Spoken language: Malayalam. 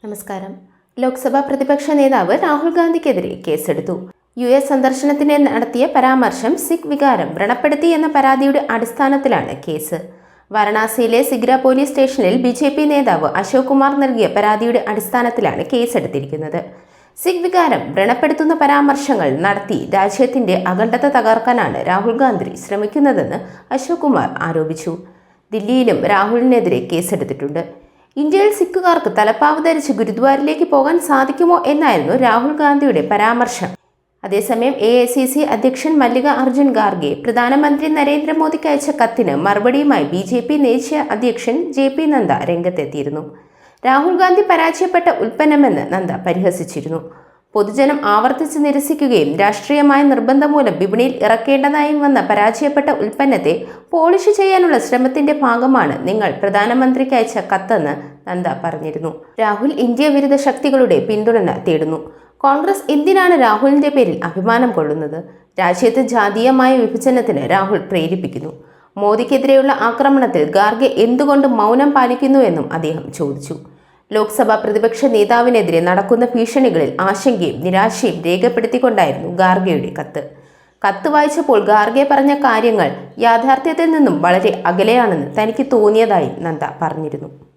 നമസ്കാരം. ലോക്സഭാ പ്രതിപക്ഷ നേതാവ് രാഹുൽ ഗാന്ധിക്കെതിരെ കേസെടുത്തു. US സന്ദർശനത്തിന് നടത്തിയ പരാമർശം സിഖ് വികാരം വ്രണപ്പെടുത്തി എന്ന പരാതിയുടെ അടിസ്ഥാനത്തിലാണ് കേസ്. വാരണാസിയിലെ സിഗ്ര പോലീസ് സ്റ്റേഷനിൽ BJP നേതാവ് അശോക് കുമാർ നൽകിയ പരാതിയുടെ അടിസ്ഥാനത്തിലാണ് കേസെടുത്തിരിക്കുന്നത്. സിഖ് വികാരം വ്രണപ്പെടുത്തുന്ന പരാമർശങ്ങൾ നടത്തി രാജ്യത്തിന്റെ അഖണ്ഡത തകർക്കാനാണ് രാഹുൽ ഗാന്ധി ശ്രമിക്കുന്നതെന്ന് അശോക് കുമാർ ആരോപിച്ചു. ദില്ലിയിലും രാഹുലിനെതിരെ കേസെടുത്തിട്ടുണ്ട്. ഇന്ത്യയിൽ സിഖുകാർക്ക് തലപ്പാവ് ധരിച്ച് ഗുരുദ്വാരയിലേക്ക് പോകാൻ സാധിക്കുമോ എന്നായിരുന്നു രാഹുൽ ഗാന്ധിയുടെ പരാമർശം. അതേസമയം AICC അധ്യക്ഷൻ മല്ലിക അർജുൻ ഖാർഗെ പ്രധാനമന്ത്രി നരേന്ദ്രമോദിക്ക് അയച്ച കത്തിന് മറുപടിയുമായി BJP ദേശീയ അധ്യക്ഷൻ JP നദ്ദ രംഗത്തെത്തിയിരുന്നു. രാഹുൽ ഗാന്ധി പരാജയപ്പെട്ട ഉൽപ്പന്നമെന്ന് നദ്ദ പരിഹസിച്ചിരുന്നു. പൊതുജനം ആവർത്തിച്ച് നിരസിക്കുകയും രാഷ്ട്രീയമായ നിർബന്ധം മൂലം വിപണിയിൽ ഇറക്കേണ്ടതായും വന്ന പരാജയപ്പെട്ട ഉൽപ്പന്നത്തെ പോളിഷ് ചെയ്യാനുള്ള ശ്രമത്തിന്റെ ഭാഗമാണ് നിങ്ങൾ പ്രധാനമന്ത്രിക്ക് അയച്ച കത്തെന്ന് നദ്ദ പറഞ്ഞിരുന്നു. രാഹുൽ ഇന്ത്യ വിരുദ്ധ ശക്തികളുടെ പിന്തുണ തേടുന്നു. കോൺഗ്രസ് എന്തിനാണ് രാഹുലിന്റെ പേരിൽ അഭിമാനം കൊള്ളുന്നത്? രാജ്യത്ത് ജാതീയമായ വിഭജനത്തിന് രാഹുൽ പ്രേരിപ്പിക്കുന്നു. മോദിക്കെതിരെയുള്ള ആക്രമണത്തിൽ ഖാർഗെ എന്തുകൊണ്ട് മൗനം പാലിക്കുന്നുവെന്നും അദ്ദേഹം ചോദിച്ചു. ലോക്സഭാ പ്രതിപക്ഷ നേതാവിനെതിരെ നടക്കുന്ന ഭീഷണികളിൽ ആശങ്കയും നിരാശയും രേഖപ്പെടുത്തിക്കൊണ്ടായിരുന്നു ഖാർഗെയുടെ കത്ത്. കത്ത് വായിച്ചപ്പോൾ ഖാർഗെ പറഞ്ഞ കാര്യങ്ങൾ യാഥാർത്ഥ്യത്തിൽ നിന്നും വളരെ അകലെയാണെന്ന് തനിക്ക് തോന്നിയതായി നദ്ദ പറഞ്ഞിരുന്നു.